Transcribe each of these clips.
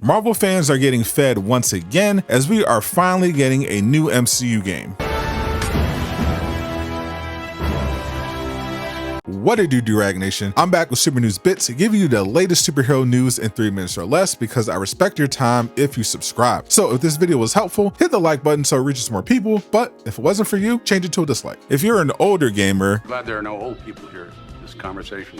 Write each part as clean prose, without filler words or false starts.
Marvel fans are getting fed once again as we are finally getting a new MCU game. What it do, Durag Nation? I'm back with Super News Bits to give you the latest superhero news in 3 minutes or less because I respect your time if you subscribe. So if this video was helpful, hit the like button so it reaches more people, but if it wasn't for you, change it to a dislike. If you're an older gamer, glad there are no old people here. This conversation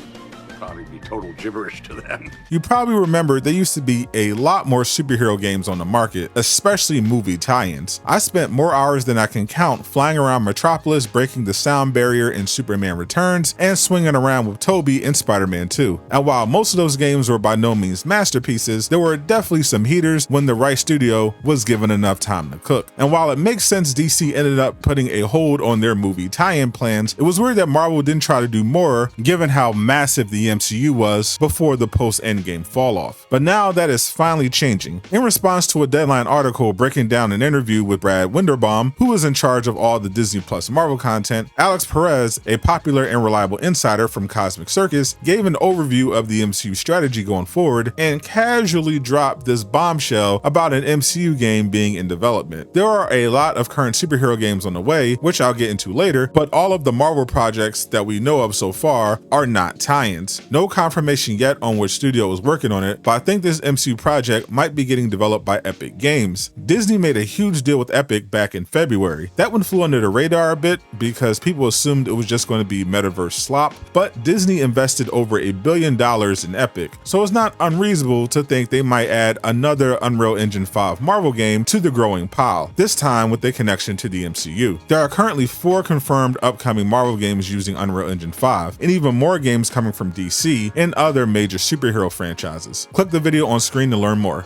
probably be total gibberish to them. You probably remember there used to be a lot more superhero games on the market, especially movie tie-ins. I spent more hours than I can count flying around Metropolis, breaking the sound barrier in Superman Returns, and swinging around with Toby in Spider-Man 2. And while most of those games were by no means masterpieces, there were definitely some heaters when the right studio was given enough time to cook. And while it makes sense DC ended up putting a hold on their movie tie-in plans, it was weird that Marvel didn't try to do more given how massive the MCU was before the post-Endgame fall-off. But now that is finally changing. In response to a Deadline article breaking down an interview with Brad Winderbaum, who is in charge of all the Disney Plus Marvel content, Alex Perez, a popular and reliable insider from Cosmic Circus, gave an overview of the MCU strategy going forward and casually dropped this bombshell about an MCU game being in development. There are a lot of current superhero games on the way, which I'll get into later, but all of the Marvel projects that we know of so far are not tie-ins. No confirmation yet on which studio is working on it, but I think this MCU project might be getting developed by Epic Games. Disney made a huge deal with Epic back in February. That one flew under the radar a bit because people assumed it was just going to be metaverse slop, but Disney invested over $1 billion in Epic, so it's not unreasonable to think they might add another Unreal Engine 5 Marvel game to the growing pile, this time with a connection to the MCU. There are currently 4 confirmed upcoming Marvel games using Unreal Engine 5, and even more games coming from DC and other major superhero franchises. Click the video on screen to learn more.